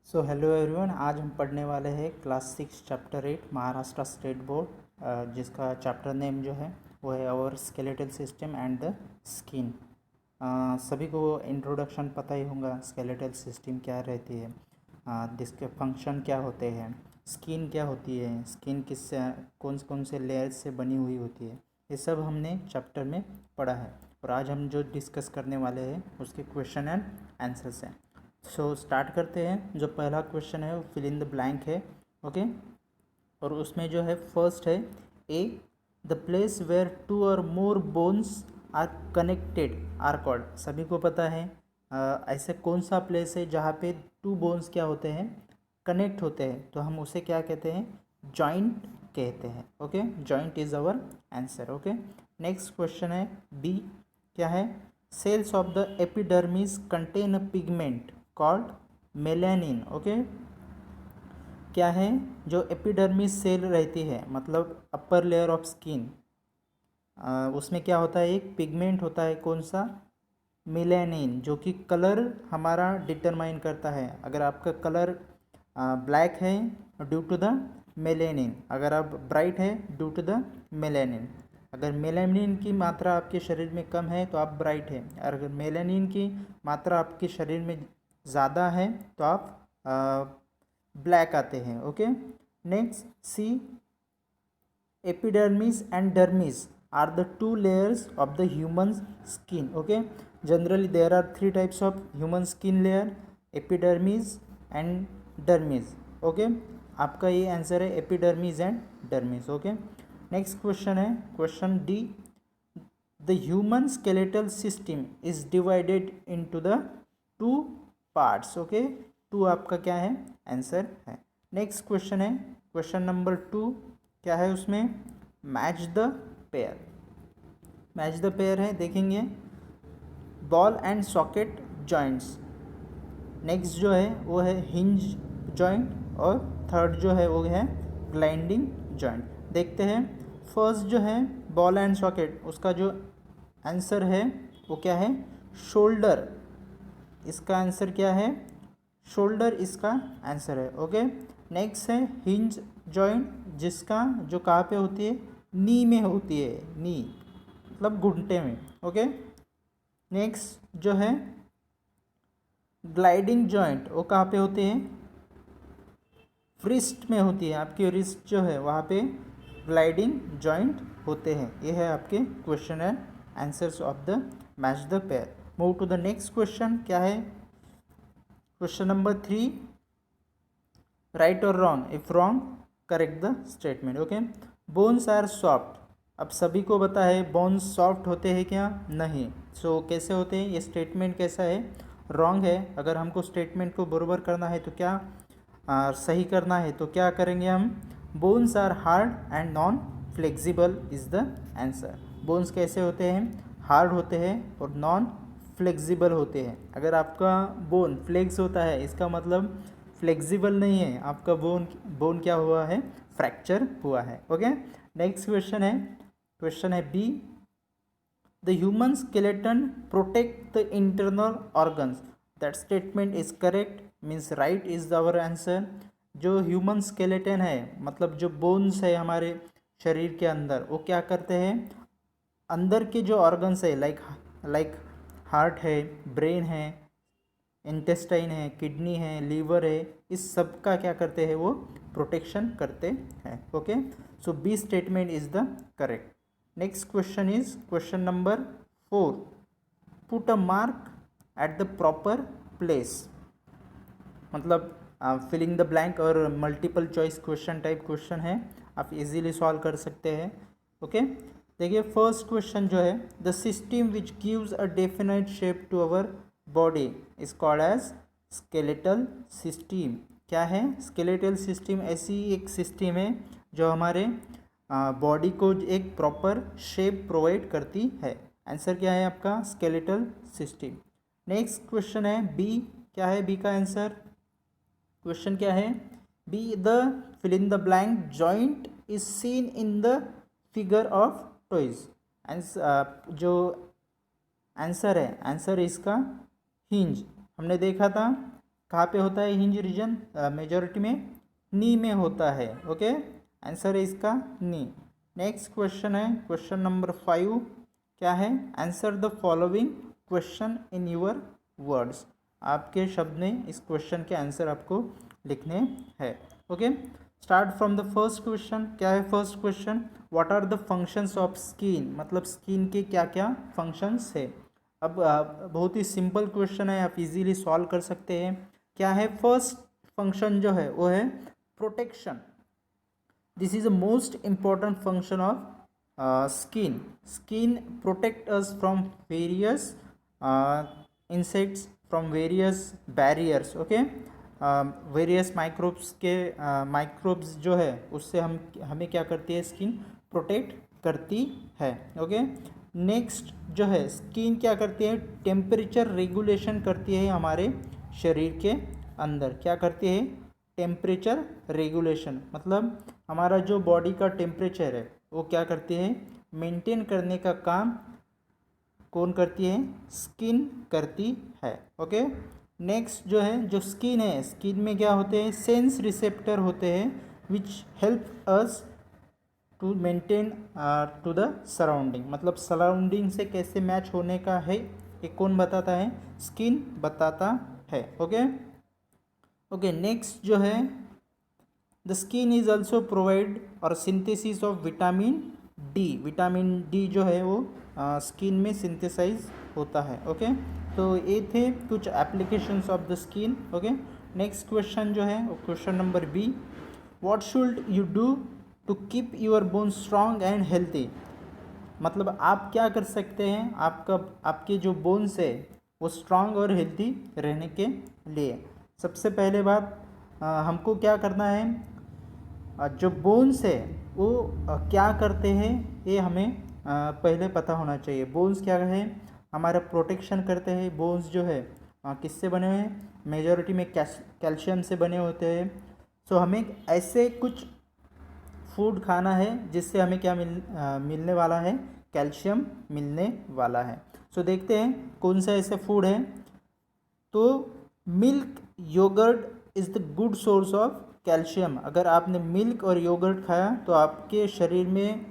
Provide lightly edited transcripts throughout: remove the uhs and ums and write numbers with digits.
So hello everyone, आज हम पढ़ने वाले हैं class 6 chapter 8 Maharashtra state board, जिसका चैप्टर नेम जो है वो है our skeletal system and the skin. सभी को इंट्रोडक्शन पता ही होगा, स्केलेटल सिस्टम क्या रहती है, जिसके फंक्शन क्या होते हैं, स्किन क्या होती है, स्किन किस कौन से लेयर्स से बनी हुई होती है, ये सब हमने चैप्टर में पढ़ा है। और आज हम जो डिस्कस करने वाले हैं उसके क्वेश्चन एंड आंसर्स हैं। सो स्टार्ट करते हैं। जो पहला क्वेश्चन है वो फिल इन द ब्लैंक है, ओके। और उसमें जो है फर्स्ट है A, the place where two or more bones are connected are called. सभी को पता है ऐसे कौन सा प्लेस है जहाँ पे टू बोन्स क्या होते हैं, कनेक्ट होते हैं, तो हम उसे क्या कहते हैं, जॉइंट कहते हैं, okay. Joint is our answer, okay. Next question है बी, क्या है, cells of the epidermis contain a pigment called melanin, okay. क्या है, जो एपिडर्मिस सेल रहती है मतलब अपर लेयर ऑफ स्किन, उसमें क्या होता है, एक पिगमेंट होता है, कौन सा, मेलानिन, जो कि कलर हमारा डिटरमाइन करता है। अगर आपका कलर ब्लैक है ड्यू टू द मेलानिन, अगर आप ब्राइट है ड्यू टू द मेलानिन। अगर मेलानिन की मात्रा आपके शरीर में कम है तो आप ब्राइट है, और अगर मेलानिन की मात्रा आपके शरीर में ज़्यादा है तो आप ब्लैक आते हैं, okay. Next C, epidermis and dermis are the two layers of the human skin, okay. Generally there are three types of human skin layer, epidermis and dermis, okay. आपका ये आंसर है epidermis and dermis, okay. Next question है question D, the human skeletal system is divided into the two parts, okay. Two आपका क्या है, answer है। Next question है question number two, क्या है उसमें, match the pair. Match the pair है, देखेंगे, ball and socket joints. Next जो है वो है हिंज जॉइंट, और थर्ड जो है वो है ग्लाइंडिंग जॉइंट। देखते हैं फर्स्ट जो है बॉल एंड सॉकेट, उसका जो आंसर है वो क्या है, शोल्डर। इसका आंसर क्या है, शोल्डर इसका आंसर है, ओके। नेक्स्ट है हिंज जॉइंट, जिसका जो कहाँ पे होती है, नी में होती है, नी मतलब घुटने में, ओके। नेक्स्ट जो है ग्लाइडिंग जॉइंट, वो कहाँ पे होते हैं, रिस्ट में होती है, आपकी रिस्ट जो है वहाँ पे ग्लाइडिंग जॉइंट होते हैं। ये है आपके question and answers of the match the pair. Move to the next question, क्या है, क्वेश्चन नंबर थ्री, राइट और wrong, if wrong correct the statement, okay. Bones are soft, अब सभी को पता है बोन्स सॉफ्ट होते हैं क्या, नहीं। सो कैसे होते हैं, ये स्टेटमेंट कैसा है, रॉन्ग है। अगर हमको स्टेटमेंट को बरोबर करना है तो क्या सही करना है तो क्या करेंगे हम, bones are hard and non flexible is the answer. Bones कैसे होते हैं, हार्ड होते हैं और नॉन फ्लेक्सिबल होते हैं। अगर आपका बोन फ्लेक्स होता है इसका मतलब फ्लेक्सिबल नहीं है, आपका बोन क्या हुआ है, फ्रैक्चर हुआ है, ओके। नेक्स्ट क्वेश्चन है B, the human skeleton protect the internal organs, that statement is correct, means right is our answer. जो ह्यूमन स्केलेटन है मतलब जो बोन्स है हमारे शरीर के अंदर, वो क्या करते हैं, अंदर के जो ऑर्गन्स है, लाइक हार्ट है, ब्रेन है, इंटेस्टाइन है, किडनी है, लीवर है, इस सब का क्या करते हैं, वो प्रोटेक्शन करते हैं, okay. So B statement is the correct. Next question is question number four, put a mark at the proper place, मतलब फिलिंग द ब्लैंक और multiple choice question type question है, आप इजीली सॉल्व कर सकते हैं, okay. देखिए first question जो है, the system which gives a definite shape to our body is called as skeletal system. क्या है, स्केलेटल सिस्टम ऐसी एक सिस्टम है जो हमारे बॉडी को एक प्रॉपर शेप प्रोवाइड करती है। आंसर क्या है आपका, स्केलेटल सिस्टम। नेक्स्ट क्वेश्चन है बी, क्या है बी का आंसर, क्वेश्चन क्या है, B, the fill in the blank joint is seen in the figure of toys. जो आंसर है, आंसर इसका हिंज। हमने देखा था कहाँ पे होता है हिंज रीजन? मेजॉरिटी में नी में होता है। ओके, आंसर है इसका नी। नेक्स्ट क्वेश्चन है क्वेश्चन नंबर 5। क्या है? Answer the following question in your words. आपके शब्द में इस क्वेश्चन के आंसर आपको लिखने हैं। Okay, start from the first question. क्या है first question? What are the functions of skin, मतलब स्किन के क्या क्या फंक्शंस है। अब बहुत ही सिंपल क्वेश्चन है, आप इजीली सॉल्व कर सकते हैं। क्या है फर्स्ट फंक्शन जो है वो है protection. This is the most important function of skin. Skin protect us from various insects, from various barriers. Okay, various microbes के माइक्रोब्स जो है उससे हमें क्या करती है? स्किन प्रोटेक्ट करती है। ओके, नेक्स्ट जो है स्किन क्या करती है? टेम्परेचर रेगुलेशन करती है हमारे शरीर के अंदर। क्या करती है? टेम्परेचर रेगुलेशन, मतलब हमारा जो बॉडी का टेम्परेचर है वो क्या करती है? मेंटेन करने का काम कौन करती है? स्किन करती है। ओके, नेक्स्ट जो है जो स्किन है, स्किन में क्या होते हैं? सेंस रिसेप्टर होते हैं which help us to maintain to the surrounding, मतलब सराउंडिंग से कैसे मैच होने का है ये कौन बताता है? स्किन बताता है। ओके ओके, नेक्स्ट जो है the skin is also provide और synthesis of vitamin D. Vitamin D जो है वो स्किन में सिंथेसाइज होता है। ओके, तो ये थे कुछ applications of the skin. Okay, next question जो है वो question number B. What should you do to keep your bone strong and healthy, मतलब आप क्या कर सकते हैं आपके जो बोन्स है वो स्ट्रांग और हेल्थी रहने के लिए। सबसे पहले बात हमको क्या करना है? जो बोन्स है वो क्या करते हैं ये हमें पहले पता होना चाहिए। बोन्स क्या है? हमारा प्रोटेक्शन करते हैं। बोन्स जो है किससे बने हुए हैं? मेजॉरिटी में कैल्शियम से बने होते हैं। सो हमें ऐसे कुछ फूड खाना है जिससे हमें क्या मिलने वाला है? कैल्शियम मिलने वाला है। सो देखते हैं कौन सा ऐसा फूड है। तो milk yogurt is the good source of calcium. अगर आपने मिल्क और योगर्ट खाया तो आपके शरीर में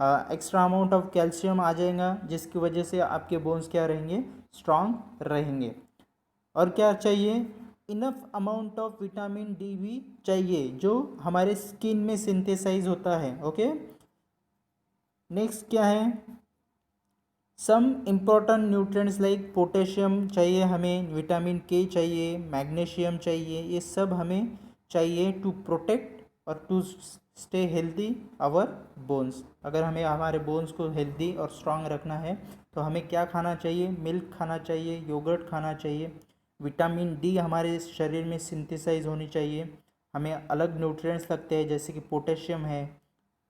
एक्स्ट्रा अमाउंट ऑफ कैल्शियम आ जाएगा, जिसकी वजह से आपके बोन्स क्या रहेंगे? स्ट्रांग रहेंगे। और क्या चाहिए? Enough amount of vitamin D भी चाहिए जो हमारे स्किन में सिंथेसाइज होता है। ओके, नेक्स्ट क्या है? Some important nutrients like potassium चाहिए हमें, विटामिन के चाहिए, मैग्नीशियम चाहिए, ये सब हमें चाहिए टू प्रोटेक्ट और to stay healthy our bones. अगर हमें हमारे बोन्स को हेल्दी और स्ट्रांग रखना है तो हमें क्या खाना चाहिए? मिल्क खाना चाहिए, योगर्ट खाना चाहिए, विटामिन डी हमारे शरीर में सिंथेसाइज होनी चाहिए। हमें अलग न्यूट्रिएंट्स लगते हैं जैसे कि पोटेशियम है,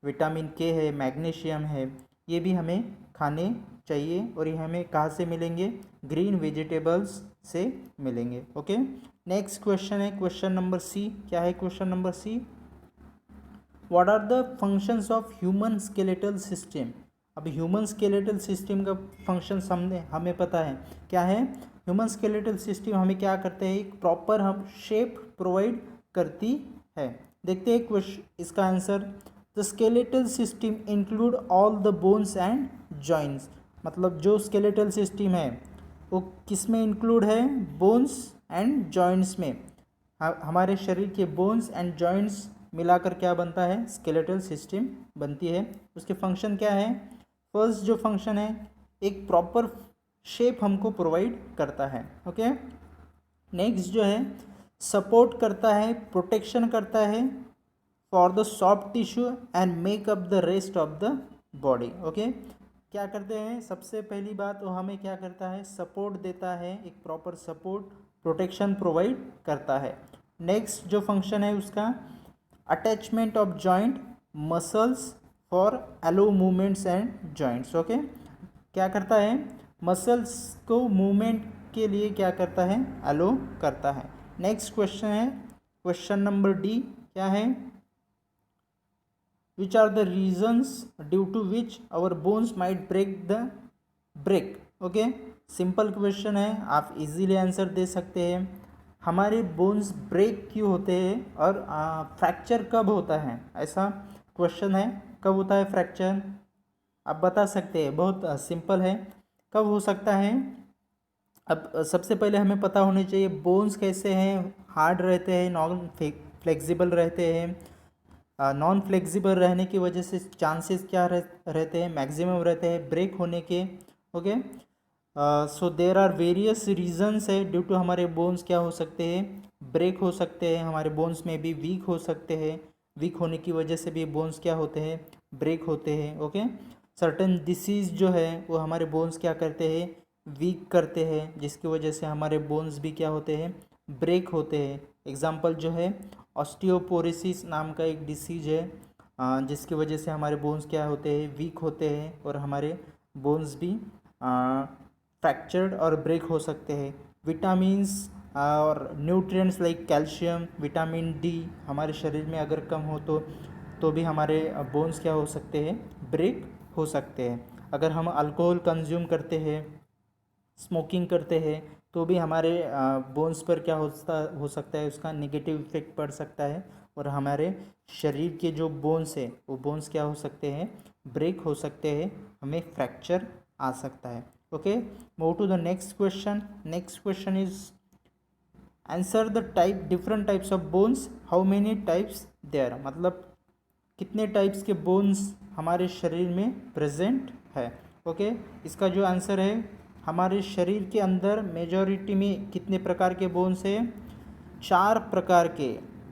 विटामिन के है, मैग्नीशियम है, ये भी हमें खाने चाहिए। और ये हमें कहाँ से मिलेंगे? ग्रीन वेजिटेबल्स से मिलेंगे। ओके, नेक्स्ट क्वेश्चन है क्वेश्चन नंबर सी। क्या है question number C? What are the functions of human skeletal system. अब ह्यूमन स्केलेटल सिस्टम का फंक्शंस हमें पता है। क्या है? ह्यूमन स्केलेटल सिस्टम हमें क्या करते हैं? एक प्रॉपर हम शेप प्रोवाइड करती है। देखते हैं क्वेश्चन इसका answer. The skeletal system include all the bones and joints, मतलब जो स्केलेटल सिस्टम है वो किस में इंक्लूड है? बोन्स एंड जॉइंट्स में। हमारे शरीर के बोन्स एंड जॉइंट्स मिलाकर क्या बनता है? स्केलेटल सिस्टम बनती है। उसके फंक्शन क्या है? फर्स्ट जो फंक्शन है एक प्रॉपर शेप हमको प्रोवाइड करता है। ओके, नेक्स्ट जो है सपोर्ट करता है, प्रोटेक्शन करता है for the soft tissue and make up the rest of the body. Okay, क्या करते हैं? सबसे पहली बात वो हमें क्या करता है? सपोर्ट देता है, एक प्रॉपर सपोर्ट प्रोटेक्शन प्रोवाइड करता है। नेक्स्ट जो फंक्शन है उसका attachment of joint muscles for allow movements and joints. Okay, क्या करता है? मसल्स को मूवमेंट के लिए क्या करता है? अलो करता है। नेक्स्ट क्वेश्चन है क्वेश्चन नंबर डी। क्या है? Which are the reasons due to which our bones might break. Okay, simple question है, आप इजीली आंसर दे सकते हैं। हमारे बोन्स ब्रेक क्यों होते हैं और फ्रैक्चर कब होता है, ऐसा क्वेश्चन है। कब होता है फ्रैक्चर, आप बता सकते हैं। बहुत सिंपल है, कब हो सकता है। अब सबसे पहले हमें पता होनी चाहिए बोन्स कैसे हैं, हार्ड रहते हैं, नॉन फ्लेक्सिबल रहते हैं। नॉन फ्लेक्सिबल रहने की वजह से चांसेस क्या रहते हैं, मैक्सिमम रहते हैं ब्रेक होने के। Okay, so there are various reasons है ड्यू टू हमारे बोन्स क्या हो सकते हैं, ब्रेक हो सकते हैं। हमारे बोन्स में भी वीक हो सकते हैं, वीक होने की वजह से भी बोन्स क्या होते हैं, ब्रेक होते हैं। ओके, सर्टन डिसीज़ जो है वो हमारे बोन्स क्या करते हैं, वीक करते हैं, जिसकी वजह से हमारे बोन्स भी क्या होते हैं, ब्रेक होते हैं। एग्जाम्पल जो है ऑस्टियोपोरोसिस नाम का एक डिसीज है, जिसकी वजह से हमारे बोन्स क्या होते हैं, वीक होते हैं और हमारे बोन्स भी फ्रैक्चर्ड और ब्रेक हो सकते हैं। विटामिन्स और nutrients like calcium, vitamin D हमारे शरीर में अगर कम हो तो भी हमारे बोन्स क्या हो सकते हैं, ब्रेक हो सकते हैं। अगर हम अल्कोहल कंज्यूम करते हैं, स्मोकिंग करते हैं, तो भी हमारे बोन्स पर क्या हो सकता है, उसका नेगेटिव इफेक्ट पड़ सकता है और हमारे शरीर के जो बोन्स है वो बोन्स क्या हो सकते हैं, ब्रेक हो सकते हैं, हमें फ्रैक्चर आ सकता है। Okay, move to the next question. Next question is answer the type different types of bones, how many types there, मतलब कितने टाइप्स के बोन्स हमारे शरीर में प्रेजेंट है। ओके, इसका जो आंसर है, हमारे शरीर के अंदर मेजॉरिटी में कितने प्रकार के बोन्स है, 4 प्रकार के,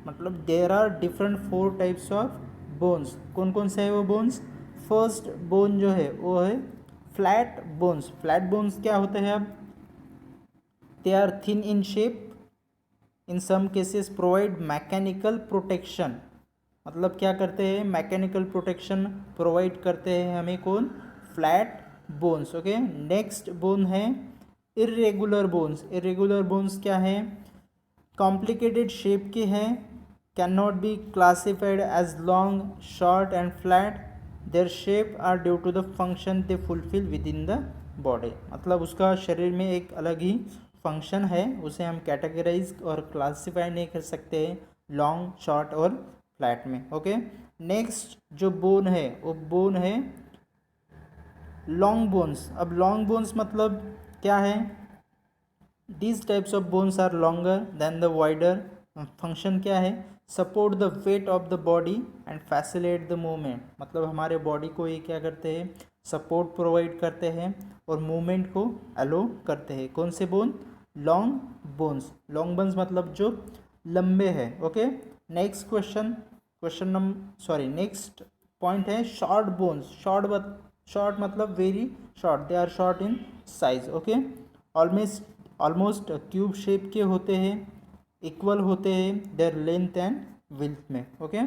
मतलब there are different 4 types of bones. कौन कौन से है वो बोन्स। फर्स्ट बोन जो है वो है फ्लैट बोन्स। फ्लैट बोन्स क्या होते हैं, अब they are thin in shape, in some cases provide mechanical protection, मतलब क्या करते हैं, मैकेनिकल प्रोटेक्शन प्रोवाइड करते हैं हमें, कौन, flat bones. Okay, next bone है इरेगुलर बोन्स। इरेगुलर बोन्स क्या है, कॉम्प्लिकेटेड शेप के हैं, can not be classified as long, short and flat, their shape are due to the function they fulfil with in the body, मतलब उसका शरीर में एक अलग ही फंक्शन है, उसे हम कैटेगराइज और क्लासीफाई नहीं कर सकते हैं लॉन्ग, शॉर्ट और फ्लैट में। ओके, नेक्स्ट जो बोन है वो बोन है लॉन्ग बोन्स। अब लॉन्ग बोन्स मतलब क्या है, these types of bones are longer than the wider, function क्या है, support the weight of the body and facilitate the movement, मतलब हमारे बॉडी को ये क्या करते हैं, सपोर्ट प्रोवाइड करते हैं और मूवमेंट को अलो करते हैं। कौन से bone, long bones. Long bones मतलब जो लंबे हैं। ओके, नेक्स्ट नेक्स्ट पॉइंट है शॉर्ट बोन्स। शॉर्ट मतलब very short, they are short in size. Okay, almost tube shape के होते हैं, इक्वल होते हैं देयर लेंथ एंड विड्थ में। ओके,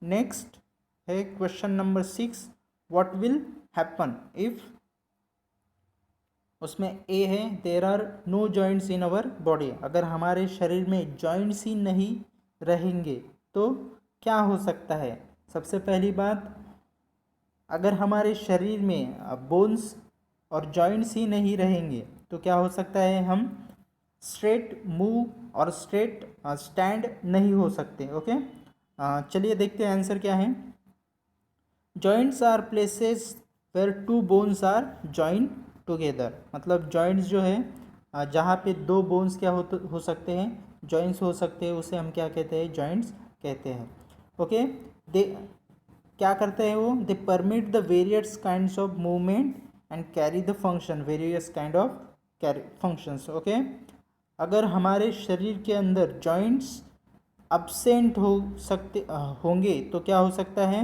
नेक्स्ट है question number 6, what will happen if, उसमें ए है there are no joints in our body, अगर हमारे शरीर में जॉइंट्स ही नहीं रहेंगे तो क्या हो सकता है। सबसे पहली बात, अगर हमारे शरीर में बोन्स और जॉइंट्स ही नहीं रहेंगे तो क्या हो सकता है, हम स्ट्रेट मूव और स्ट्रेट स्टैंड नहीं हो सकते। ओके, चलिए देखते हैं आंसर क्या है। Joints are places where 2 bones are joint together, मतलब जॉइंट्स जो है जहाँ पे 2 बोन्स क्या हो सकते हैं, जॉइंट्स हो सकते हैं, उसे हम क्या कहते हैं, जॉइंट्स कहते हैं। ओके, दे क्या करते हैं वो, they permit the various kinds of movement and carry the function, various kind of carry functions. Okay, अगर हमारे शरीर के अंदर जॉइंट्स अब्सेंट होंगे तो क्या हो सकता है,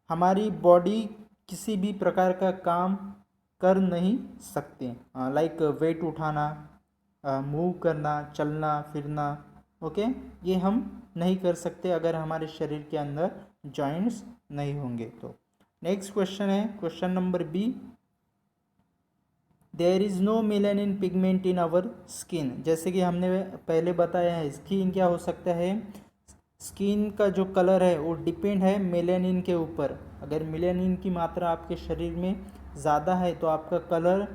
हमारी बॉडी किसी भी प्रकार का काम कर नहीं सकते, लाइक वेट उठाना, मूव करना, चलना फिरना। ओके, ये हम नहीं कर सकते अगर हमारे शरीर के अंदर जॉइंट्स नहीं होंगे तो। नेक्स्ट क्वेश्चन है question number B, there is no melanin pigment in our skin, जैसे कि हमने पहले बताया है, स्किन क्या हो सकता है, स्किन का जो कलर है वो डिपेंड है मेलानिन के ऊपर। अगर मेलानिन की मात्रा आपके शरीर में ज़्यादा है तो आपका कलर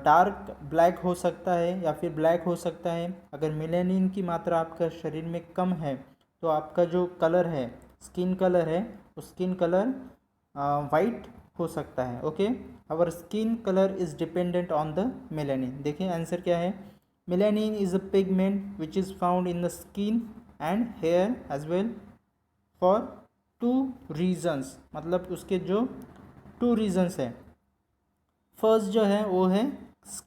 डार्क ब्लैक हो सकता है या फिर ब्लैक हो सकता है। अगर मेलानिन की मात्रा आपका शरीर में कम है तो आपका जो कलर है, स्किन कलर है, वो स्किन कलर वाइट हो सकता है। Okay, our skin colour is dependent on the melanin. देखिए आंसर क्या है, melanin is a pigment which is found in the skin and hair as well for 2 reasons. मतलब उसके जो 2 रीजन्स हैं। फर्स्ट जो है वो है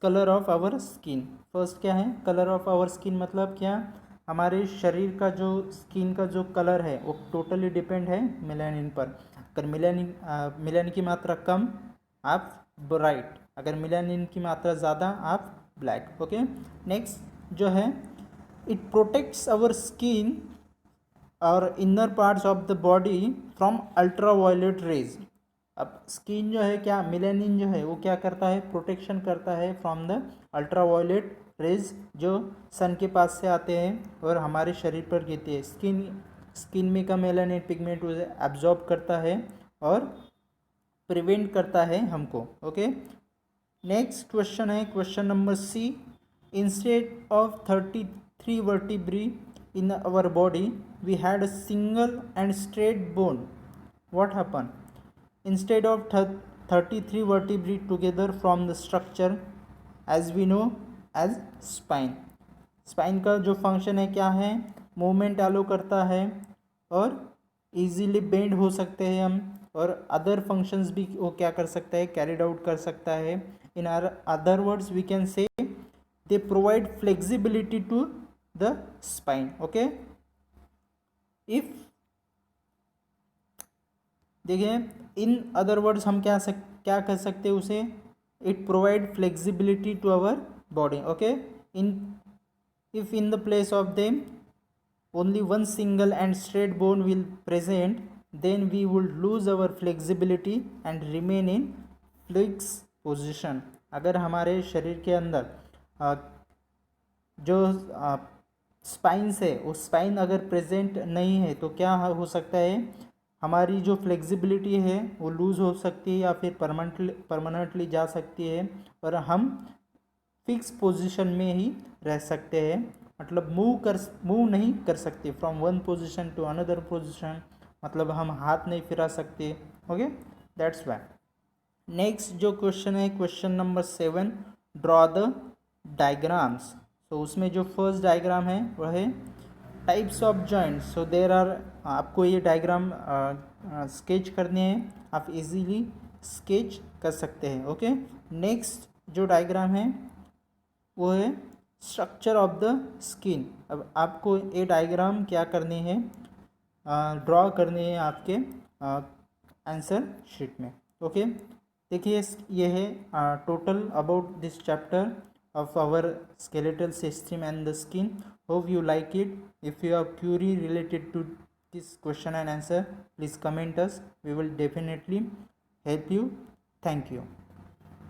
colour of our skin. First क्या है, कलर ऑफ आवर स्किन मतलब क्या, हमारे शरीर का जो स्किन का जो कलर है वो टोटली डिपेंड है मेलानिन पर। अगर मेलानिन की मात्रा कम आप ब्राइट, अगर मेलानिन की मात्रा ज़्यादा आप ब्लैक। ओके, नेक्स्ट जो है, इट प्रोटेक्ट्स आवर स्किन और inner parts of the body from ultraviolet rays. अब स्किन जो है क्या, मेलानिन जो है वो क्या करता है, प्रोटेक्शन करता है फ्रॉम द अल्ट्रावायलेट रेज जो सन के पास से आते हैं और हमारे शरीर पर गिरते हैं। स्किन में का मेलानिन पिगमेंट उसे एब्जॉर्ब करता है और प्रिवेंट करता है हमको। ओके, नेक्स्ट क्वेश्चन है question number C. Instead of 33 vertebrae in our body we had a single and straight bone. What happened? Instead of 33 vertebrae together from the structure as we know as spine. Spine का जो function है क्या है, movement अलो करता है और easily bend हो सकते हैं हम, और अदर फंक्शंस भी वो क्या कर सकता है, कैरिड आउट कर सकता है। In other words we can say they provide flexibility to the spine. Okay, if देखिए इन अदर वर्ड्स हम क्या कर सकते हैं उसे, it provide flexibility to our body. Okay, in if in the place of them only one single and straight bone will present, then we would lose our flexibility and remain in fixed position. अगर हमारे शरीर के अंदर जो spines है वो spine अगर present नहीं है तो क्या हो सकता है, हमारी जो फ्लेक्सिबिलिटी है वो लूज़ हो सकती है या फिर परमानेंटली जा सकती है और हम फिक्स पोजीशन में ही रह सकते हैं। मतलब मूव नहीं कर सकते from one position to another position, मतलब हम हाथ नहीं फिरा सकते। Okay, that's why. नेक्स्ट जो क्वेश्चन है question number 7, draw the diagrams. तो उसमें जो फर्स्ट डायग्राम है वह है types of joints. So there are, आपको ये डायग्राम स्केच करने हैं, आप इजीली स्केच कर सकते हैं। ओके, नेक्स्ट जो डायग्राम है वो है स्ट्रक्चर ऑफ द स्किन। अब आपको ये डायग्राम क्या करनी है, ड्रॉ करनी है आपके आंसर शीट में। ओके, देखिए ये है total about this chapter of our skeletal system and the skin. Hope you like it. If you have query related to this question and answer, please comment us. We will definitely help you. Thank you.